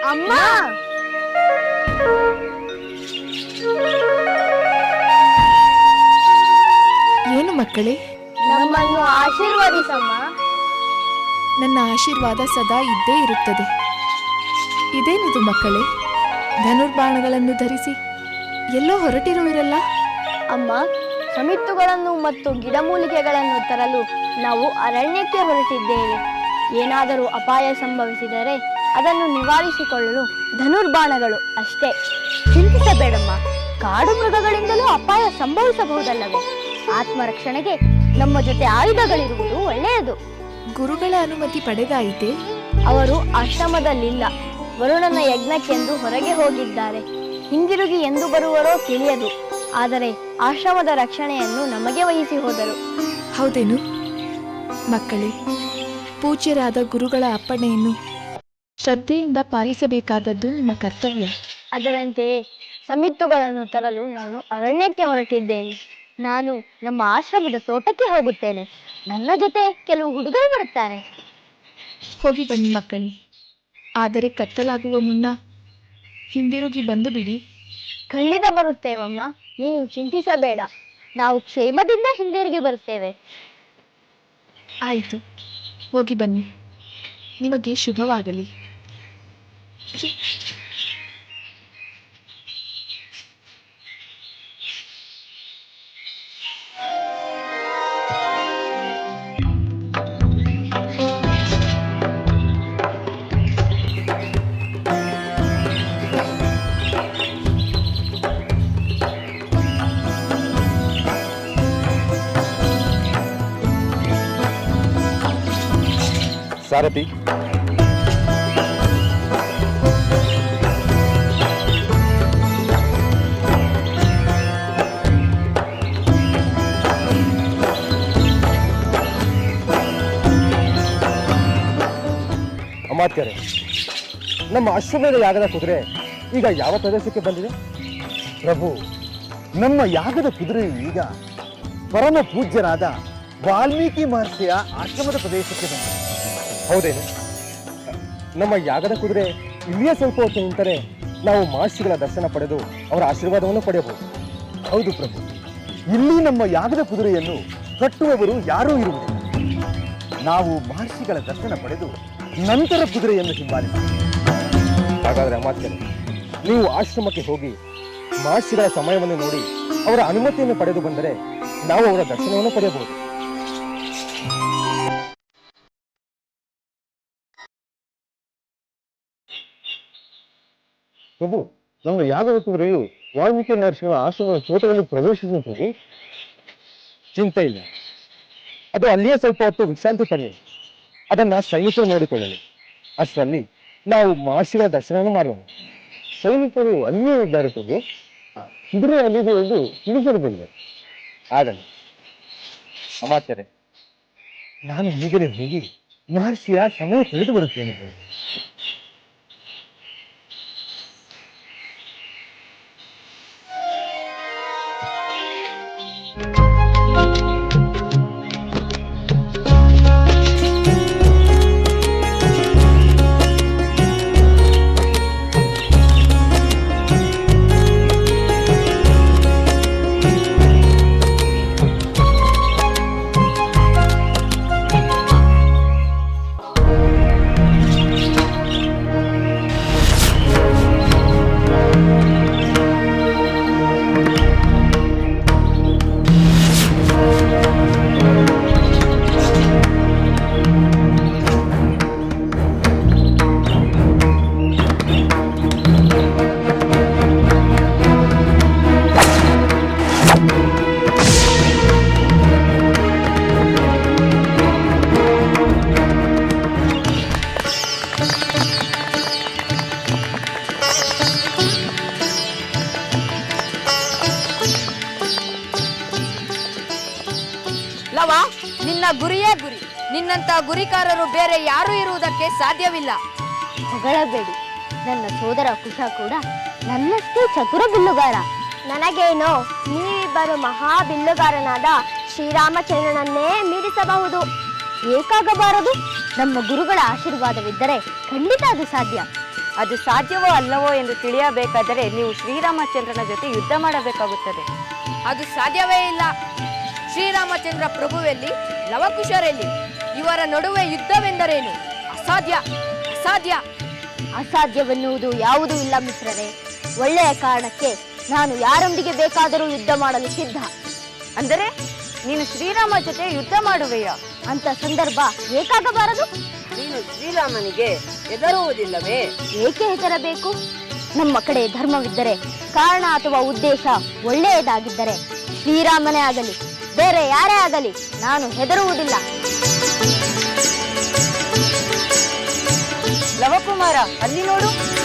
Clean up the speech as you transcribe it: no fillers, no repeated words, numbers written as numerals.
ಅಮ್ಮ, ಏನು ಮಕ್ಕಳೇ? ನಮ್ಮನ್ನು ಆಶೀರ್ವದಿಸಮ್ಮ. ನನ್ನ ಆಶೀರ್ವಾದ ಸದಾ ಇದ್ದೇ ಇರುತ್ತದೆ. ಇದೇನಿದು ಮಕ್ಕಳೇ, ಧನುರ್ಬಾಣಗಳನ್ನು ಧರಿಸಿ ಎಲ್ಲೋ ಹೊರಟಿರುವಿರಲ್ಲ? ಅಮ್ಮ, ಸಮಿತ್ತುಗಳನ್ನು ಮತ್ತು ಗಿಡಮೂಲಿಕೆಗಳನ್ನು ತರಲು ನಾವು ಅರಣ್ಯಕ್ಕೆ ಹೊರಟಿದ್ದೇವೆ. ಏನಾದರೂ ಅಪಾಯ ಸಂಭವಿಸಿದರೆ ಅದನ್ನು ನಿವಾರಿಸಿಕೊಳ್ಳಲು ಧನುರ್ಬಾಣಗಳು ಅಷ್ಟೇ. ಚಿಂತಿಸಬೇಡಮ್ಮ, ಕಾಡು ಮೃಗಗಳಿಂದಲೂ ಅಪಾಯ ಸಂಭವಿಸಬಹುದಲ್ಲವೇ? ಆತ್ಮರಕ್ಷಣೆಗೆ ನಮ್ಮ ಜೊತೆ ಆಯುಧಗಳಿರುವುದು ಒಳ್ಳೆಯದು. ಗುರುಗಳ ಅನುಮತಿ ಪಡೆದಾಯಿತೆ? ಅವರು ಆಶ್ರಮದಲ್ಲಿಲ್ಲ, ವರುಣನ ಯಜ್ಞಕ್ಕೆಂದು ಹೊರಗೆ ಹೋಗಿದ್ದಾರೆ. ಹಿಂದಿರುಗಿ ಎಂದು ಬರುವರೋ ತಿಳಿಯದು. ಆದರೆ ಆಶ್ರಮದ ರಕ್ಷಣೆಯನ್ನು ನಮಗೆ ವಹಿಸಿ ಹೋದರು. ಹೌದೇನು? ಮಕ್ಕಳೇ, ಪೂಜ್ಯರಾದ ಗುರುಗಳ ಅಪ್ಪಣೆಯನ್ನು ಶ್ರದ್ಧೆಯಿಂದ ಪಾಲಿಸಬೇಕಾದದ್ದು ನಿಮ್ಮ ಕರ್ತವ್ಯ. ಅದರಂತೆಯೇ ಸಮಿತ್ತುಗಳನ್ನು ತರಲು ನಾನು ಅರಣ್ಯಕ್ಕೆ ಹೊರಟಿದ್ದೇನೆ. ನಾನು ನಮ್ಮ ಆಶ್ರಮದ ತೋಟಕ್ಕೆ ಹೋಗುತ್ತೇನೆ. ನನ್ನ ಜೊತೆ ಕೆಲವು ಹುಡುಗರು ಬರುತ್ತಾರೆ. ಹೋಗಿ ಬನ್ನಿ ಮಕ್ಕಳೇ, ಆದರೆ ಕತ್ತಲಾಗುವ ಮುನ್ನ ಹಿಂದಿರುಗಿ ಬಂದು ಬಿಡಿ. ಖಂಡಿತ ಬರುತ್ತೇವಮ್ಮ, ನೀನು ಚಿಂತಿಸಬೇಡ. ನಾವು ಕ್ಷೇಮದಿಂದ ಹಿಂದಿರುಗಿ ಬರುತ್ತೇವೆ. ಆಯಿತು, ಹೋಗಿ ಬನ್ನಿ. ನಿಮಗೆ ಶುಭವಾಗಲಿ. ಸಾರಥಿ, ಅಮಾತ್ಯರೇ, ನಮ್ಮ ಅಶ್ವಮೇಧ ಯಾಗದ ಕುದುರೆ ಈಗ ಯಾವ ಪ್ರದೇಶಕ್ಕೆ ಬಂದಿದೆ? ಪ್ರಭು, ನಮ್ಮ ಯಾಗದ ಕುದುರೆಯು ಈಗ ಪರಮ ಪೂಜ್ಯರಾದ ವಾಲ್ಮೀಕಿ ಮಹರ್ಷಿಯ ಆಶ್ರಮದ ಪ್ರದೇಶಕ್ಕೆ ಬಂದಿದೆ. ಹೌದೇನು? ನಮ್ಮ ಯಾಗದ ಕುದುರೆ ಇಲ್ಲಿಯೇ ಸ್ವಲ್ಪ ಹೊತ್ತು ನಿಂತರೆ ನಾವು ಮಹರ್ಷಿಗಳ ದರ್ಶನ ಪಡೆದು ಅವರ ಆಶೀರ್ವಾದವನ್ನು ಪಡೆಯಬಹುದು. ಹೌದು ಪ್ರಭು, ಇಲ್ಲಿ ನಮ್ಮ ಯಾಗದ ಕುದುರೆಯನ್ನು ಕಟ್ಟುವವರು ಯಾರೂ ಇರುವುದಿಲ್ಲ. ನಾವು ಮಹರ್ಷಿಗಳ ದರ್ಶನ ಪಡೆದು ನಂತರ ಕುದುರೆಯನ್ನು ಹಿಂಬಾಲಿಸಿ. ಹಾಗಾದರೆ ಅಮಾತ್ಯರೇ, ನೀವು ಆಶ್ರಮಕ್ಕೆ ಹೋಗಿ ಮಹರ್ಷಿಗಳ ಸಮಯವನ್ನು ನೋಡಿ ಅವರ ಅನುಮತಿಯನ್ನು ಪಡೆದು ಬಂದರೆ ನಾವು ಅವರ ದರ್ಶನವನ್ನು ಪಡೆಯಬಹುದು. ಪ್ರಭು, ನಮ್ಮ ಯಾಗದ ಕುದುರೆಯು ವಾಲ್ಮೀಕಿ ಮಹರ್ಷಿಗಳ ಆಶ್ರಮದ ತೋಟದಲ್ಲಿ ಪ್ರವೇಶಿಸುತ್ತದೆ. ಚಿಂತೆ ಇಲ್ಲ, ಅದು ಅಲ್ಲಿಯೇ ಸ್ವಲ್ಪ ಹೊತ್ತು ವಿಶ್ರಾಂತಿ ಪಡೆಯಲಿ. ಅದನ್ನ ಸೈನಿಕರು ನೋಡಿಕೊಳ್ಳಲಿ. ಅಷ್ಟರಲ್ಲಿ ನಾವು ಮಹರ್ಷಿಗಳ ದರ್ಶನ ಮಾಡೋಣ. ಸೈನಿಕರು ಅಲ್ಲಿಯೇ ಇದ್ದಾರೆ ಪ್ರಭು. ಕುದುರೆ ಅಲ್ಲಿದೆ ಎಂದು ತಿಳಿಸಿರಲಿಲ್ಲ. ಆಗಲಿ ಅಮಾತ್ಯರೇ, ನಾನು ಈಗಲೇ ಹೋಗಿ ಮಹರ್ಷಿಯ ಸಮಯ ತಿಳಿದು ಬರುತ್ತೇನೆ. ಲವ, ನಿನ್ನ ಗುರಿಯೇ ಗುರಿ. ನಿನ್ನಂತ ಗುರಿಕಾರರು ಬೇರೆ ಯಾರು ಇರುವುದಕ್ಕೆ ಸಾಧ್ಯವಿಲ್ಲ. ಹೊಗಳಬೇಡಿ, ನನ್ನ ಸೋದರ ಕುಶ ಕೂಡ ನನ್ನಷ್ಟೇ ಚತುರ ಬಿಲ್ಲುಗಾರ. ನನಗೇನೋ ನೀವಿಬ್ಬರು ಮಹಾ ಬಿಲ್ಲುಗಾರನಾದ ಶ್ರೀರಾಮಚಂದ್ರನನ್ನೇ ಮೀರಿಸಬಹುದು. ಏಕಾಗಬಾರದು? ನಮ್ಮ ಗುರುಗಳ ಆಶೀರ್ವಾದವಿದ್ದರೆ ಖಂಡಿತ ಅದು ಸಾಧ್ಯ. ಅದು ಸಾಧ್ಯವೋ ಅಲ್ಲವೋ ಎಂದು ತಿಳಿಯಬೇಕಾದರೆ ನೀವು ಶ್ರೀರಾಮಚಂದ್ರನ ಜೊತೆ ಯುದ್ಧ ಮಾಡಬೇಕಾಗುತ್ತದೆ. ಅದು ಸಾಧ್ಯವೇ ಇಲ್ಲ. ಶ್ರೀರಾಮಚಂದ್ರ ಪ್ರಭುವೆಲ್ಲಿ, ಲವಕುಶರೆಲ್ಲಿ? ಇವರ ನಡುವೆ ಯುದ್ಧವೆಂದರೇನು? ಅಸಾಧ್ಯ, ಅಸಾಧ್ಯ. ಅಸಾಧ್ಯವೆನ್ನುವುದು ಯಾವುದೂ ಇಲ್ಲ ಮಿತ್ರರೇ. ಒಳ್ಳೆಯ ಕಾರಣಕ್ಕೆ ನಾನು ಯಾರೊಂದಿಗೆ ಬೇಕಾದರೂ ಯುದ್ಧ ಮಾಡಲು ಸಿದ್ಧ. ಅಂದರೆ ನೀನು ಶ್ರೀರಾಮ ಜೊತೆ ಯುದ್ಧ ಮಾಡುವೆಯಾ? ಅಂತ ಸಂದರ್ಭ ಏಕಾಗಬಾರದು. ನೀನು ಶ್ರೀರಾಮನಿಗೆ ಹೆದರುವುದಿಲ್ಲವೇ? ಏಕೆ ಹೆದರಬೇಕು? ನಮ್ಮ ಕಡೆ ಧರ್ಮವಿದ್ದರೆ, ಕಾರಣ ಅಥವಾ ಉದ್ದೇಶ ಒಳ್ಳೆಯದಾಗಿದ್ದರೆ ಶ್ರೀರಾಮನೇ ಆಗಲಿ ಬೇರೆ ಯಾರೇ ಆಗಲಿ ನಾನು ಹೆದರುವುದಿಲ್ಲ. ಲವಕುಮಾರ, ಅಲ್ಲಿ ನೋಡು.